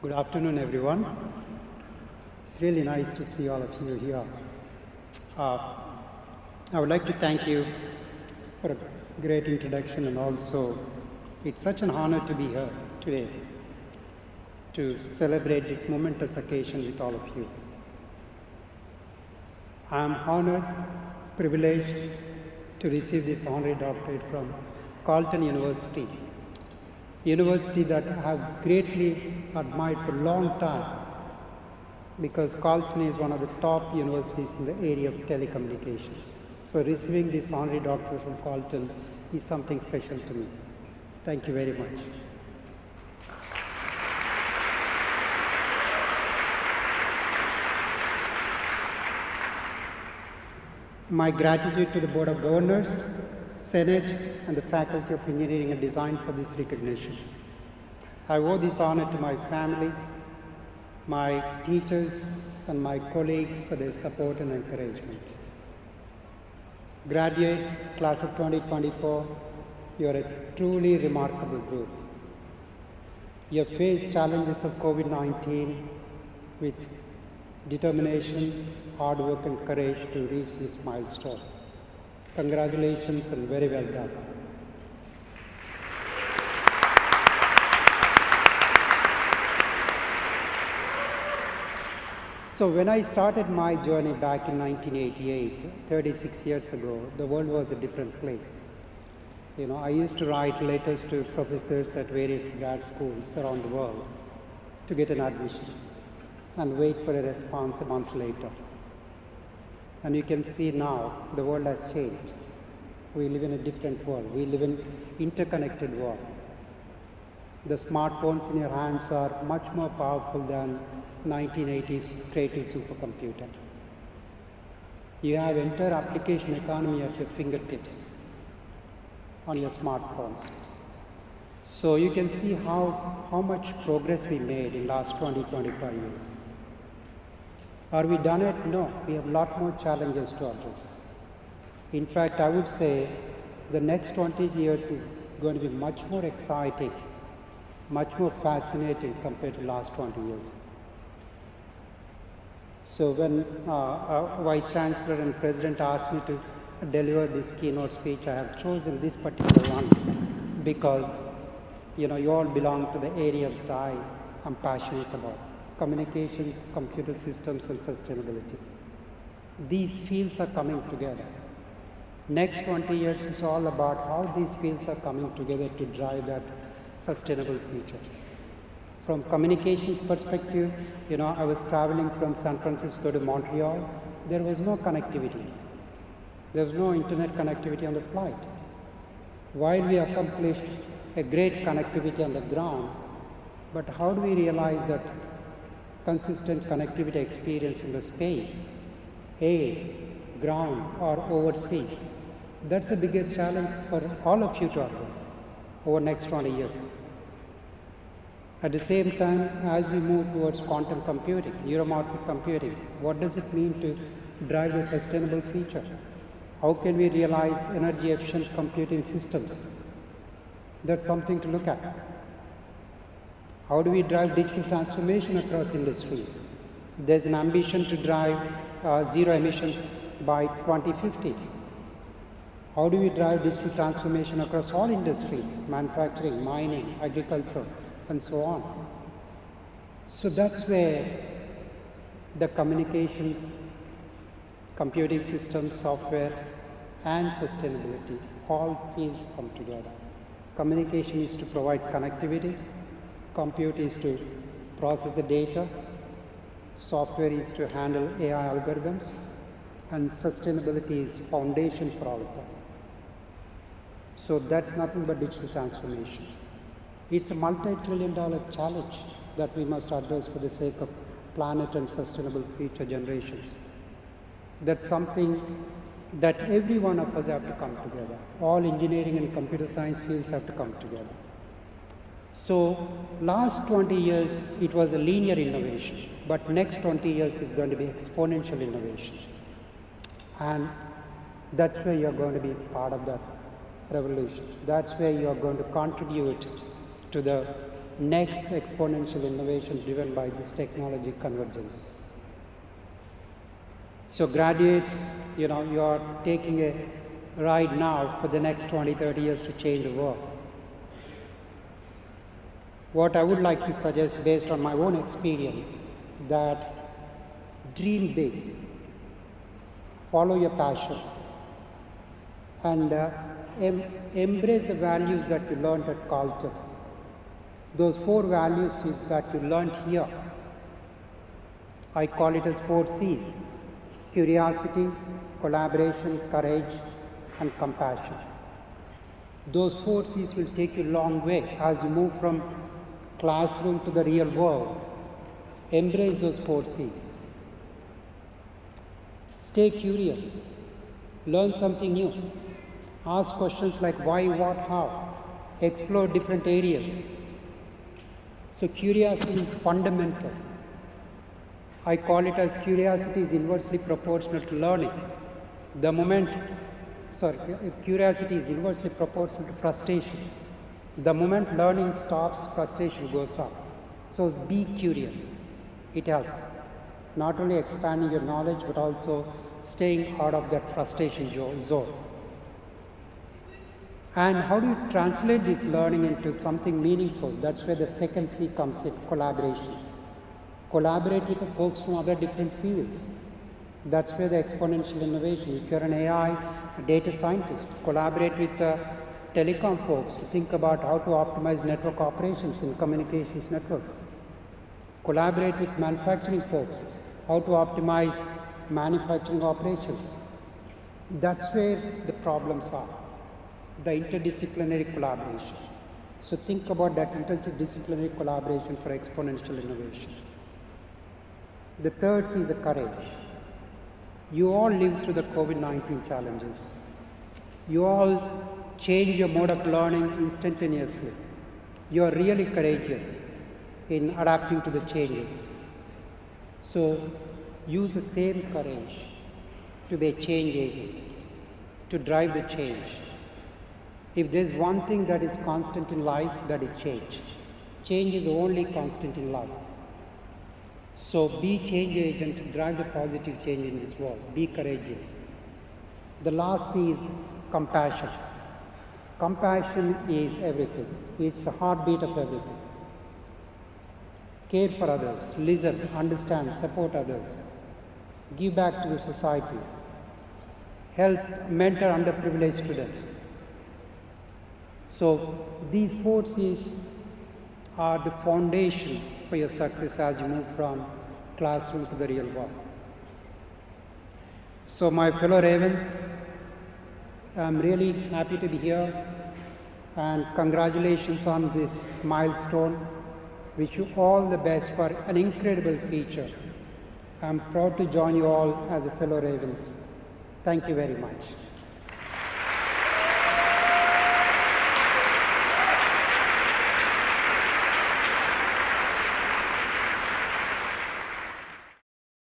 Good afternoon, everyone. It's really nice to see all of you here. I would like to thank you for a great introduction, and also it's such an honor to be here today to celebrate this momentous occasion with all of you. I am honored, privileged to receive this honorary doctorate from Carleton University that I have greatly admired for a long time, because Carleton is one of the top universities in the area of telecommunications. So receiving this honorary doctorate from Carleton is something special to me. Thank you very much. My gratitude to the Board of Governors, Senate, and the Faculty of Engineering and Design for this recognition. I owe this honor to my family, my teachers, and my colleagues for their support and encouragement. Graduates, class of 2024, you are a truly remarkable group. You have faced challenges of COVID-19 with determination, hard work, and courage to reach this milestone. Congratulations and very well done. So when I started my journey back in 1988, 36 years ago, the world was a different place. I used to write letters to professors at various grad schools around the world to get an admission and wait for a response a month later. And you can see now the world has changed. We live in a different world. We live in an interconnected world. The smartphones in your hands are much more powerful than 1980s creative supercomputer. You have entire application economy at your fingertips on your smartphones. So you can see how much progress we made in the last 20-25 years. Are we done it? No, we have a lot more challenges to address. In fact, I would say the next 20 years is going to be much more exciting, much more fascinating compared to the last 20 years. So when Vice Chancellor and President asked me to deliver this keynote speech, I have chosen this particular one because you all belong to the area that I'm passionate about: communications, computer systems, and sustainability. These fields are coming together. Next 20 years is all about how these fields are coming together to drive that sustainable future. From communications perspective, I was traveling from San Francisco to Montreal. There was no connectivity. There was no internet connectivity on the flight. While we accomplished a great connectivity on the ground, but how do we realize that consistent connectivity experience in the space, air, ground, or overseas? That's the biggest challenge for all of you to address over the next 20 years. At the same time, as we move towards quantum computing, neuromorphic computing, what does it mean to drive the sustainable future? How can we realize energy efficient computing systems? That's something to look at. How do we drive digital transformation across industries? There's an ambition to drive zero emissions by 2050. How do we drive digital transformation across all industries, manufacturing, mining, agriculture, and so on? So that's where the communications, computing systems, software, and sustainability, all fields come together. Communication is to provide connectivity, compute is to process the data, software is to handle AI algorithms, and sustainability is foundation for all of them. So that's nothing but digital transformation. It's a multi-trillion-dollar challenge that we must address for the sake of planet and sustainable future generations. That's something that every one of us have to come together. All engineering and computer science fields have to come together. So last 20 years, it was a linear innovation, but next 20 years is going to be exponential innovation. And that's where you're going to be part of that revolution. That's where you're going to contribute to the next exponential innovation driven by this technology convergence. So graduates, you are taking a ride now for the next 20, 30 years to change the world. What I would like to suggest based on my own experience, that dream big, follow your passion, and embrace the values that you learned at Carleton. Those 4 values that you learned here, I call it as 4 C's: curiosity, collaboration, courage, and compassion. Those 4 C's will take you a long way as you move from classroom to the real world. Embrace those 4 C's. Stay curious. Learn something new. Ask questions like why, what, how. Explore different areas. So curiosity is fundamental. I call it as curiosity is inversely proportional to learning. Curiosity is inversely proportional to frustration. The moment learning stops, frustration goes up. So be curious. It helps. Not only expanding your knowledge, but also staying out of that frustration zone. And how do you translate this learning into something meaningful? That's where the second C comes in, collaboration. Collaborate with the folks from other different fields. That's where the exponential innovation. If you're an AI, a data scientist, collaborate with the telecom folks to think about how to optimize network operations in communications networks. Collaborate with manufacturing folks, how to optimize manufacturing operations. That's where the problems are, the interdisciplinary collaboration. So think about that interdisciplinary collaboration for exponential innovation. The third C is the courage. You all lived through the COVID-19 challenges. You all changed your mode of learning instantaneously. You are really courageous in adapting to the changes. So use the same courage to be a change agent, to drive the change. If there's one thing that is constant in life, that is change. Change is only constant in life. So be change agent, drive the positive change in this world. Be courageous. The last C is compassion. Compassion is everything. It's the heartbeat of everything. Care for others, listen, understand, support others. Give back to the society. Help mentor underprivileged students. So these 4 C's are the foundation for your success as you move from classroom to the real world. So my fellow Ravens, I'm really happy to be here, and congratulations on this milestone. Wish you all the best for an incredible future. I'm proud to join you all as a fellow Ravens. Thank you very much.